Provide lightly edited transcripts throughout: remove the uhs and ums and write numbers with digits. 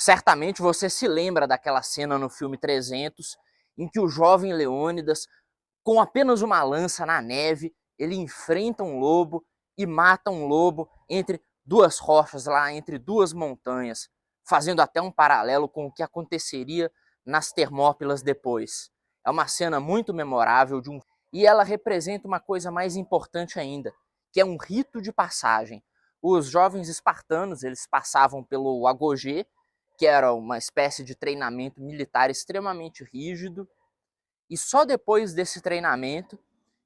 Certamente você se lembra daquela cena no filme 300, em que o jovem Leônidas, com apenas uma lança na neve, ele enfrenta um lobo e mata um lobo entre duas rochas, lá entre duas montanhas, fazendo até um paralelo com o que aconteceria nas Termópilas depois. É uma cena muito memorável e ela representa uma coisa mais importante ainda, que é um rito de passagem. Os jovens espartanos, eles passavam pelo agogê, que era uma espécie de treinamento militar extremamente rígido, e só depois desse treinamento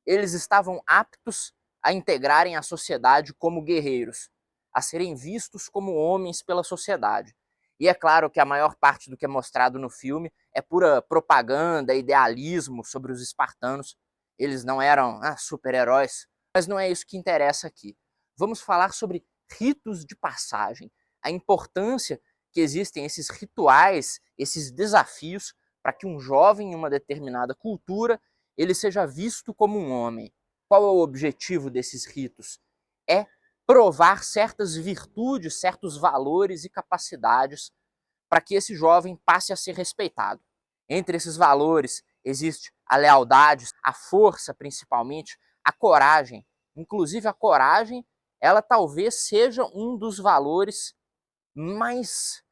eles estavam aptos a integrarem a sociedade como guerreiros, a serem vistos como homens pela sociedade. E é claro que a maior parte do que é mostrado no filme é pura propaganda, idealismo sobre os espartanos. Eles não eram super-heróis, mas não é isso que interessa aqui. Vamos falar sobre ritos de passagem, a importância que existem esses rituais, esses desafios para que um jovem em uma determinada cultura ele seja visto como um homem. Qual é o objetivo desses ritos? É provar certas virtudes, certos valores e capacidades para que esse jovem passe a ser respeitado. Entre esses valores existe a lealdade, a força principalmente, a coragem. Inclusive a coragem, ela talvez seja um dos valores mais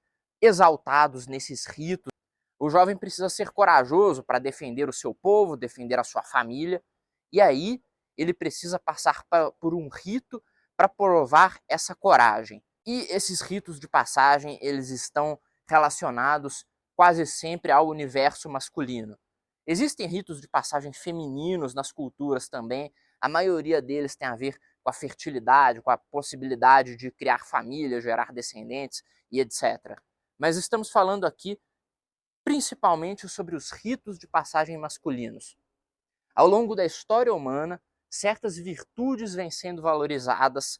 exaltados nesses ritos. O jovem precisa ser corajoso para defender o seu povo, defender a sua família, e aí ele precisa passar por um rito para provar essa coragem. E esses ritos de passagem, eles estão relacionados quase sempre ao universo masculino. Existem ritos de passagem femininos nas culturas também, a maioria deles tem a ver com a fertilidade, com a possibilidade de criar família, gerar descendentes e etc. Mas estamos falando aqui principalmente sobre os ritos de passagem masculinos. Ao longo da história humana, certas virtudes vêm sendo valorizadas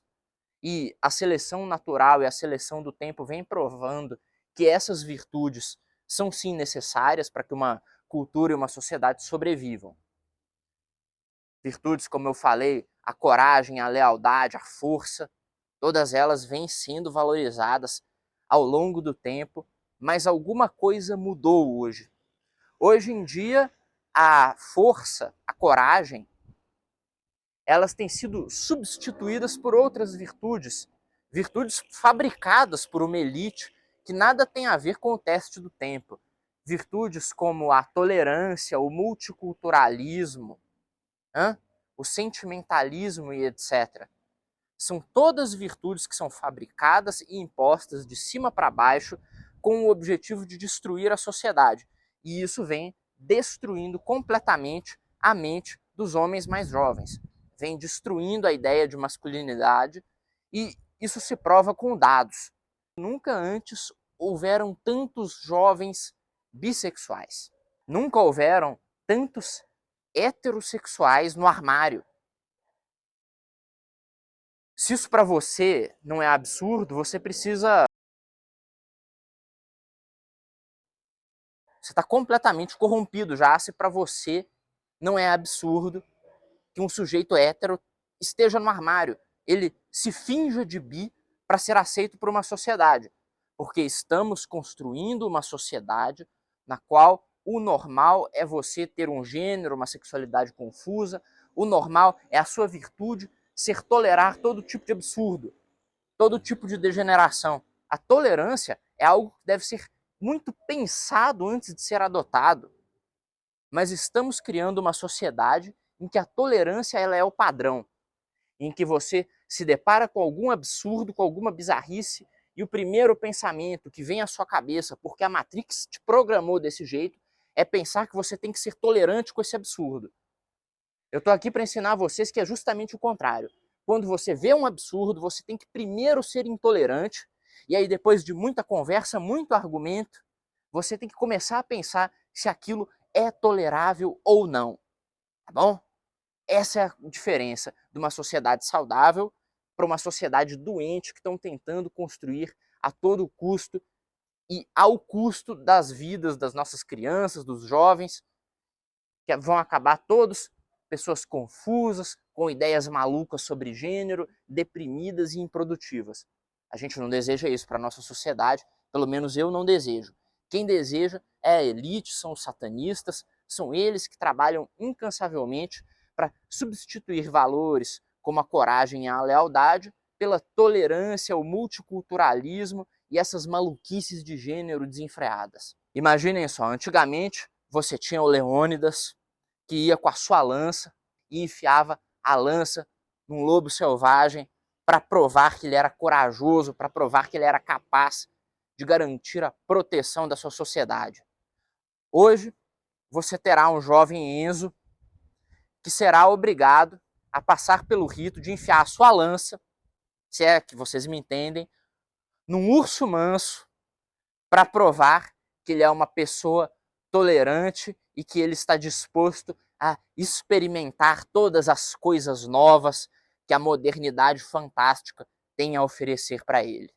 e a seleção natural e a seleção do tempo vem provando que essas virtudes são sim necessárias para que uma cultura e uma sociedade sobrevivam. Virtudes, como eu falei, a coragem, a lealdade, a força, todas elas vêm sendo valorizadas ao longo do tempo, mas alguma coisa mudou hoje. Hoje em dia, a força, a coragem, elas têm sido substituídas por outras virtudes, virtudes fabricadas por uma elite que nada tem a ver com o teste do tempo. Virtudes como a tolerância, o multiculturalismo, o sentimentalismo e etc. São todas virtudes que são fabricadas e impostas de cima para baixo com o objetivo de destruir a sociedade. E isso vem destruindo completamente a mente dos homens mais jovens. Vem destruindo a ideia de masculinidade e isso se prova com dados. Nunca antes houveram tantos jovens bissexuais. Nunca houveram tantos heterossexuais no armário. Se isso para você não é absurdo, você precisa... Você está completamente corrompido já se para você não é absurdo que um sujeito hétero esteja no armário. Ele se finja de bi para ser aceito por uma sociedade. Porque estamos construindo uma sociedade na qual o normal é você ter um gênero, uma sexualidade confusa, o normal é a sua virtude ser tolerar todo tipo de absurdo, todo tipo de degeneração. A tolerância é algo que deve ser muito pensado antes de ser adotado. Mas estamos criando uma sociedade em que a tolerância ela é o padrão, em que você se depara com algum absurdo, com alguma bizarrice, e o primeiro pensamento que vem à sua cabeça, porque a Matrix te programou desse jeito, é pensar que você tem que ser tolerante com esse absurdo. Eu estou aqui para ensinar a vocês que é justamente o contrário. Quando você vê um absurdo, você tem que primeiro ser intolerante, e aí depois de muita conversa, muito argumento, você tem que começar a pensar se aquilo é tolerável ou não, tá bom? Essa é a diferença de uma sociedade saudável para uma sociedade doente que estão tentando construir a todo custo e ao custo das vidas das nossas crianças, dos jovens, que vão acabar todos pessoas confusas, com ideias malucas sobre gênero, deprimidas e improdutivas. A gente não deseja isso para a nossa sociedade, Pelo menos eu não desejo. Quem deseja é a elite, são os satanistas, são eles que trabalham incansavelmente para substituir valores como a coragem e a lealdade pela tolerância, o multiculturalismo e essas maluquices de gênero desenfreadas. Imaginem só, antigamente você tinha o Leônidas, que ia com a sua lança e enfiava a lança num lobo selvagem para provar que ele era corajoso, para provar que ele era capaz de garantir a proteção da sua sociedade. Hoje, você terá um jovem Enzo que será obrigado a passar pelo rito de enfiar a sua lança, se é que vocês me entendem, num urso manso para provar que ele é uma pessoa tolerante e que ele está disposto a experimentar todas as coisas novas que a modernidade fantástica tem a oferecer para ele.